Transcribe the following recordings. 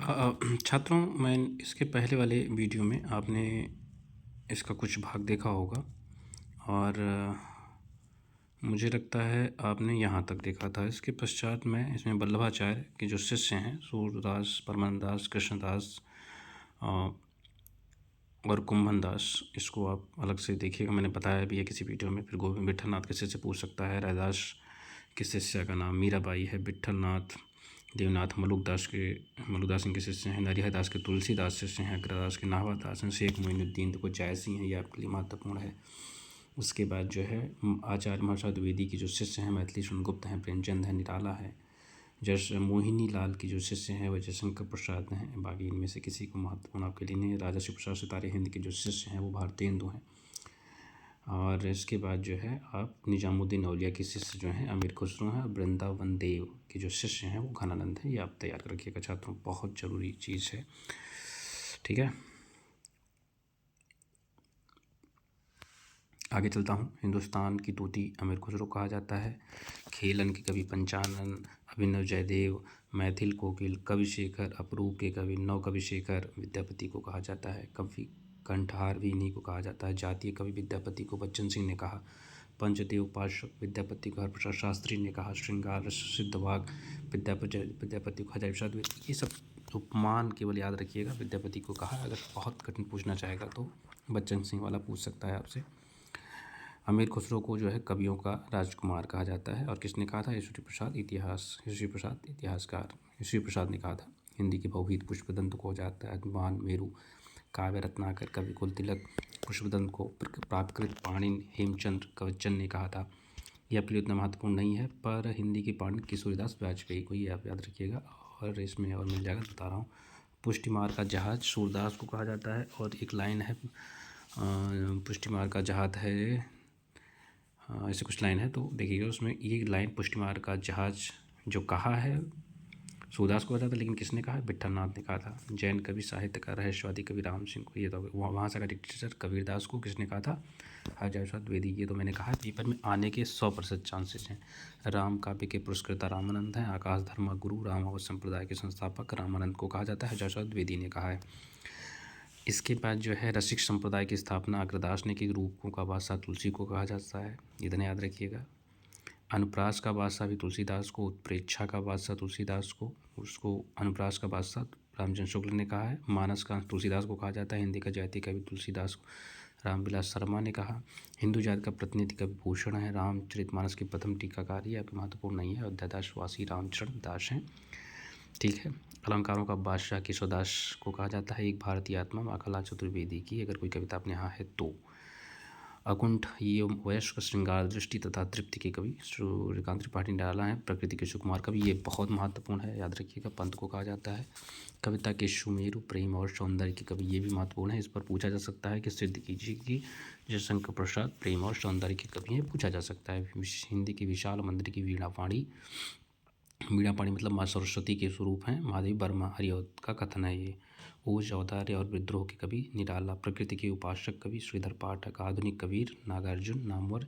छात्रों, मैं इसके पहले वाले वीडियो में आपने इसका कुछ भाग देखा होगा और मुझे लगता है आपने यहाँ तक देखा था। इसके पश्चात मैं इसमें वल्लभाचार्य के जो शिष्य हैं सूरदास, परमानंदास, कृष्णदास और कुंभन दास, इसको आप अलग से देखिएगा। मैंने बताया भी है किसी वीडियो में। फिर गोविंद विट्ठलनाथ के शिष्य पूछ सकता है। रैदास के शिष्य का नाम मीराबाई है। विट्ठलनाथ देवनाथ मलुकदास इनके शिष्य हैं। नरिहरदास के तुलसीदास शिष्य हैं। अग्रदास के नाहवादास हैं। शेख मोइनुद्दीन को जायसी हैं। ये आपके लिए महत्वपूर्ण है। उसके बाद जो है आचार्य महर्षि द्विवेदी की जो शिष्य हैं मैथिली शरण हैं, प्रेमचंद है, निराला है। मोहिनी लाल की जो शिष्य हैं वह जयशंकर प्रसाद हैं। बाकी इनमें से किसी को महत्वपूर्ण आपके लिए नहीं है। राजा शिव प्रसाद सितारे हिंद के जो शिष्य हैं वो भारतेंदु हैं। और इसके बाद जो है आप निजामुद्दीन औलिया के शिष्य जो हैं अमीर खुसरो हैं। और वृंदावन देव के जो शिष्य हैं वो घनानंद हैं। ये आप तैयार कर रखिएगा छात्रों, बहुत ज़रूरी चीज़ है। ठीक है, आगे चलता हूँ। हिंदुस्तान की तूती अमीर खुसरो कहा जाता है। खेलन के कवि पंचानन, अभिनव जयदेव, मैथिल कोकिल, कवि शेखर, अपरूप के कवि नव कवि शेखर विद्यापति को कहा जाता है। कवि कंठहार भी इन्हीं को कहा जाता है। जातीय कवि विद्यापति को बच्चन सिंह ने कहा। पंचदेव उपासक विद्यापति को हरप्रसाद शास्त्री ने कहा। श्रृंगार रस सिद्धवाग विद्यापति को हजारी प्रसाद। ये सब उपमान केवल याद रखिएगा, विद्यापति को कहा। अगर बहुत कठिन पूछना चाहेगा तो बच्चन सिंह वाला पूछ सकता है आपसे। अमीर खुसरो को जो है कवियों का राजकुमार कहा जाता है। और किसने कहा था? यशस्वी प्रसाद इतिहासकार यशस्वी प्रसाद ने कहा था। हिंदी के बहुहित पुष्पदंत को जाता है अभिमान मेरु। काव्य रत्नाकर कवि कुल तिलक पुष्पदंत को प्राकृत पाणिनि हेमचंद्र कवचन ने कहा था। ये आपके लिए उतना महत्वपूर्ण नहीं है, पर हिंदी के पाणिनि किशोरीदास वाजपेयी को, ये आप याद रखिएगा। और इसमें और मिल जाएगा, बता रहा हूँ। पुष्टिमार का जहाज सूरदास को कहा जाता है। और एक लाइन है पुष्टिमार का जहाज है, ऐसे कुछ लाइन है तो देखिएगा। उसमें ये लाइन पुष्टिमार का जहाज जो कहा है सूरदास को कहा था, लेकिन किसने कहा? विट्ठलनाथ ने कहा था। जैन कवि साहित्य का रहस्यवादी कवि राम सिंह को, ये तो वहाँ से का डिक्टेटर कबीरदास को किसने कहा था? हजारी प्रसाद द्विवेदी। ये तो मैंने कहा पेपर में आने के 100% चांसेस हैं। राम काव्य के पुरस्कर्ता रामानंद हैं। आकाश धर्मा गुरु रामावत संप्रदाय के संस्थापक रामानंद को कहा जाता है। हजारी प्रसाद द्विवेदी ने कहा है। इसके बाद जो है रसिक संप्रदाय की स्थापना अग्रदास ने की। रूपों का बादशाह तुलसी को कहा जाता है, इतना याद रखिएगा। अनुप्रास का बादशाह भी तुलसीदास को, उत्प्रेक्षा का बादशाह तुलसीदास को, उसको अनुप्रास का बादशाह रामचंद्र शुक्ल ने कहा है। मानस का तुलसीदास को कहा जाता है। हिंदी का जातीय कवि तुलसीदास को रामविलास शर्मा ने कहा। हिंदू जाति का प्रतिनिधि कवि भूषण है। रामचरितमानस के प्रथम टीकाकार, ये आपके महत्वपूर्ण नहीं है। अयोध्यादास वासी रामचरण दास हैं। ठीक है, अलंकारों का बादशाह केशवदास को कहा जाता है। एक भारतीय आत्मा माखनलाल चतुर्वेदी की अगर कोई कविता आपने यहाँ है तो। अकुंठ ये वयस्क श्रृंगार दृष्टि तथा तृप्ति के कवि सूर्यकांत त्रिपाठी निराला हैं। प्रकृति के सुकुमार कवि, ये बहुत महत्वपूर्ण है, याद रखिएगा। पंत को कहा जाता है। कविता के सुमेरु प्रेम और सौंदर्य के कवि, ये भी महत्वपूर्ण है। इस पर पूछा जा सकता है कि सिद्दीकी जी की जयशंकर प्रसाद प्रेम और सौंदर्य के कवि हैं, पूछा जा सकता है। हिंदी की विशाल मंदिर की वीणापाणी मतलब माँ सरस्वती के स्वरूप हैं। महादेवी वर्मा हरिऔध का कथन है ये। ओज औदार्य और विद्रोह के कवि निराला। प्रकृति के उपासक कवि श्रीधर पाठक। आधुनिक कबीर नागार्जुन नामवर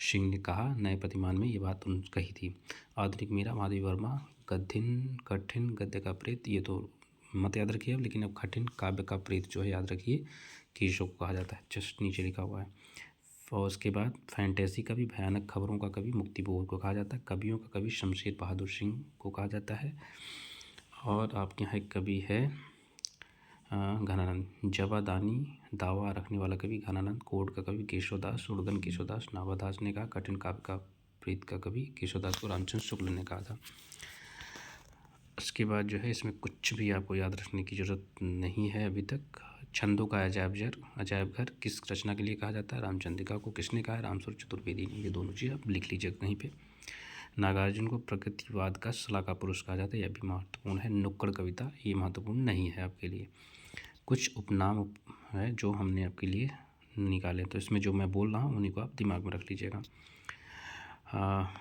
सिंह ने कहा। नए प्रतिमान में ये बात उन्होंने कही थी। आधुनिक मीरा महादेवी वर्मा। कठिन गद्य का प्रेत, ये तो मत याद रखिए, लेकिन अब कठिन काव्य का प्रेत जो है याद रखिए केशव को कहा जाता है, जस्ट नीचे लिखा हुआ है। और उसके बाद फैंटेसी कवि, भयानक खबरों का कवि मुक्तिबोध को कहा जाता है। कवियों का कवि शमशेर बहादुर सिंह को कहा जाता है। और आपके यहाँ एक कवि है घनानंद। जवादानी दावा रखने वाला कवि घनानंद। कोड का कवि केशवदास। उड़गन केशवदास नाभादास ने कहा। कठिन काव्य का प्रीत का कवि केशवदास को रामचंद्र शुक्ल ने कहा था। उसके बाद जो है इसमें कुछ भी आपको याद रखने की ज़रूरत नहीं है अभी तक। छंदों का अजायब घर किस रचना के लिए कहा जाता है? रामचंद्रिका को। किसने कहा है? रामस्वरूप चतुर्वेदी ने। ये दोनों चीज़ आप लिख लीजिए कहीं पे। नागार्जुन को प्रकृतिवाद का सलाहकार पुरुष कहा जाता है, यह भी महत्वपूर्ण है। नुक्कड़ कविता, ये महत्वपूर्ण नहीं है आपके लिए। कुछ उपनाम है जो हमने आपके लिए निकाले, तो इसमें जो मैं बोल रहा हूँ उन्हीं को आप दिमाग में रख लीजिएगा।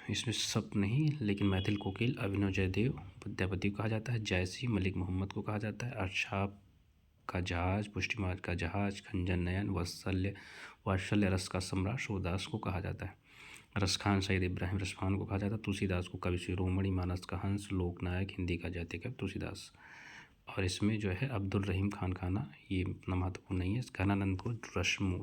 इसमें सब नहीं, लेकिन मैथिल कोकिल अभिनव जयदेव विद्यापति को कहा जाता है। जायसी मलिक मोहम्मद को कहा जाता है। अर्शाप का जहाज, पुष्टिमार का जहाज, खंजन नयन, वात्सल्य रस का सम्राट सूरदास को कहा जाता है। रसखान सईद इब्राहिम रसखान को कहा जाता है। तुलसीदास को कवि शिरोमणि, मानस का हंस, लोकनायक, हिंदी का जातीय कवि तुलसीदास। और इसमें जो है अब्दुल रहीम खान खाना ये इतना महत्वपूर्ण नहीं है। घनानंद को रश्मो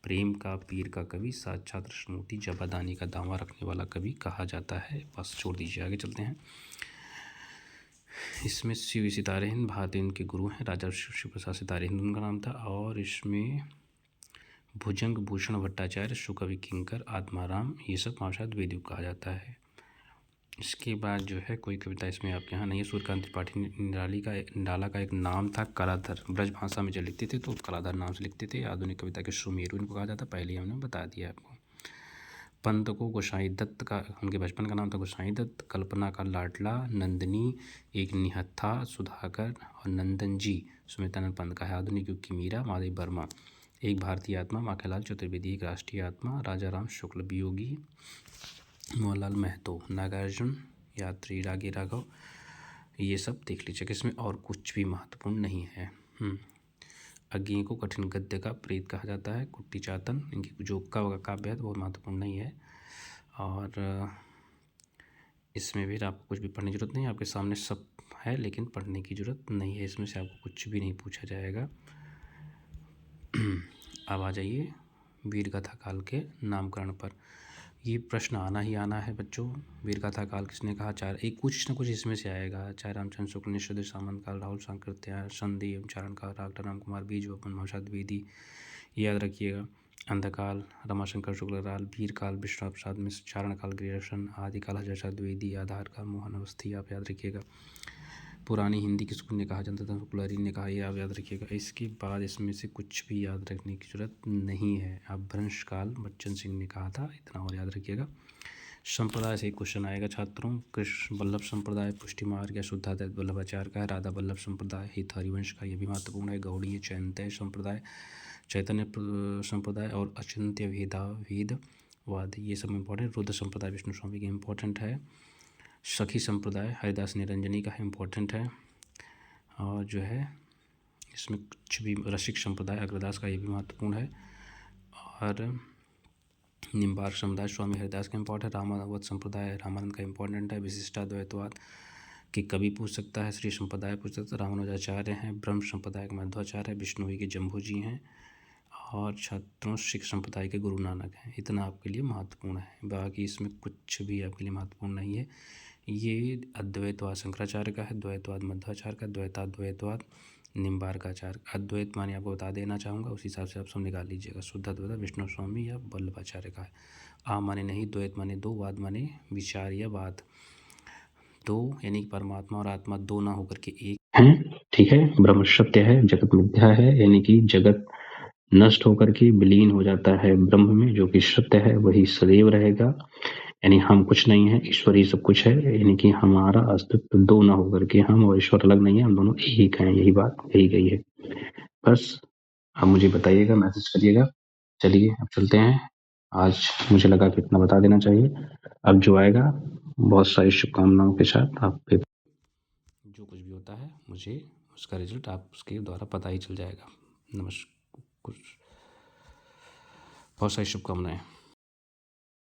प्रेम का पीर का कवि साक्षात रश्मूर्ति जबादानी का दावा रखने वाला कवि कहा जाता है। बस छोड़ दीजिए, आगे चलते हैं। इसमें शिव सितारे हिंद भारत इनके गुरु हैं, राजा शिव प्रसाद सितारे हिंद उनका नाम था। और इसमें भुजंग भूषण भट्टाचार्य, सुकवि किंकर, आत्माराम, ये सब पांचवा द्विवेदी कहा जाता है। इसके बाद जो है कोई कविता इसमें आपके यहाँ नहीं है। सूर्यकांत त्रिपाठी निराला का एक नाम था कलाधर। ब्रज भाषा में जो लिखते थे तो कलाधर नाम से लिखते थे। आधुनिक कविता के सुमेरु इनको कहा जाता, पहले हमने बता दिया आपको। पंत को गोसाई दत्त का, उनके बचपन का नाम था गोसाई दत्त। कल्पना का लाडला नंदनी, एक निहत्था सुधाकर और नंदन जी सुमित्रानंद पंत का है। आधुनिक युग की मीरा माधवी वर्मा, एक भारतीय आत्मा माखनलाल चतुर्वेदी, एक राष्ट्रीय आत्मा राजा राम शुक्ल, वियोगी मोहनलाल महतो, नागार्जुन यात्री, रागी राघव, ये सब देख लीजिएगा। इसमें और कुछ भी महत्वपूर्ण नहीं है। अज्ञेय को कठिन गद्य का प्रेत कहा जाता है। कुट्टी चातन इनकी जो काव्य है तो बहुत महत्वपूर्ण नहीं है। और इसमें भी आपको कुछ भी पढ़ने की जरूरत नहीं है, आपके सामने सब है लेकिन पढ़ने की जरूरत नहीं है। इसमें से आपको कुछ भी नहीं पूछा जाएगा। अब आ जाइए वीरगाथा काल के नामकरण पर। ये प्रश्न आना ही आना है बच्चों। वीरगाथा काल किसने कहा? कुछ न कुछ इसमें से आएगा। चाहे रामचंद्र शुक्ल, निषद सामंत काल, राहुल सांकृत्य, संधि एवं चारण काल, डॉक्टर राम कुमार बीज वपन महर्षि द्विवेदी, याद रखिएगा। अंधकाल रमाशंकर शुक्ल काल, वीर काल विश्वनाथ प्रसाद मिश्र, चारण काल गिरिशन, आदिकाल हजरत द्विवेदी, आधार काल मोहन अवस्थी, आप याद रखिएगा। पुरानी हिंदी किसको ने कहा जाता था? शुक्लारी ने कहा, ये आप याद रखिएगा। इसके बाद इसमें से कुछ भी याद रखने की जरूरत नहीं है। अपभ्रंश काल बच्चन सिंह ने कहा था, इतना और याद रखिएगा। संप्रदाय से एक क्वेश्चन आएगा छात्रों। कृष्ण वल्लभ संप्रदाय पुष्टि मार्ग या शुद्धाद्वैत वल्लभाचार्य का है। राधा वल्लभ संप्रदाय हित हरिवंश का, ये भी महत्वपूर्ण है। गौड़ीय चैतन्य संप्रदाय, चैतन्य संप्रदाय और अचिंत्य वेदवाद, ये सब इम्पोर्टेंट। रुद्र संप्रदाय विष्णु स्वामी के इम्पोर्टेंट है। सखी संप्रदाय हरिदास निरंजनी का इम्पोर्टेंट है। और जो है इसमें कुछ भी रसिक संप्रदाय अग्रदास का, ये भी महत्वपूर्ण है। और निम्बार्क समुदाय स्वामी हरिदास का इम्पोर्टेंट है। रामावत संप्रदाय रामानंद का इम्पोर्टेंट है। विशिष्टाद्वैतवाद के कवि पूछ सकता है। श्री संप्रदाय पूछ सकता है, रामानुजाचार्य हैं। ब्रह्म संप्रदाय के मध्वाचार्य है। विष्णुवी के जम्भू जी हैं। और छात्रों सिख संप्रदाय के गुरु नानक हैं। इतना आपके लिए महत्वपूर्ण है, बाकी इसमें कुछ भी आपके लिए महत्वपूर्ण नहीं है। ये अद्वैतवाद शंकराचार्य का है, द्वैतवाद मध्वाचार्य का, द्वैताद्वैतवाद निम्बार्काचार्य। अद्वैत माने आपको बता देना चाहूँगा, उस हिसाब से आप सब निकाल लीजिएगा। शुद्ध अद्वैत विष्णु स्वामी या वल्लभाचार्य का है। आ माने नहीं, द्वैत माने दो, वाद माने विचार या बात। दो यानी परमात्मा और आत्मा दो ना होकर के एक हैं, ठीक है। ब्रह्म सत्य है, जगत मिथ्या है, यानी कि जगत नष्ट होकर के विलीन हो जाता है ब्रह्म में, जो कि सत्य है वही सदैव रहेगा। यानी हम कुछ नहीं है, ईश्वर ही सब कुछ है। यानी कि हमारा अस्तित्व दो ना होकर के, हम और ईश्वर अलग नहीं है, हम दोनों एक हैं। यही बात कही गई है। बस अब मुझे बताइएगा, मैसेज करिएगा। चलिए अब चलते हैं। आज मुझे लगा कि इतना बता देना चाहिए। अब जो आएगा बहुत सारी शुभकामनाओं के साथ आप पे जो कुछ भी होता है मुझे उसका रिजल्ट आप उसके द्वारा पता ही चल जाएगा। नमस्कार, बहुत सारी शुभकामनाएं।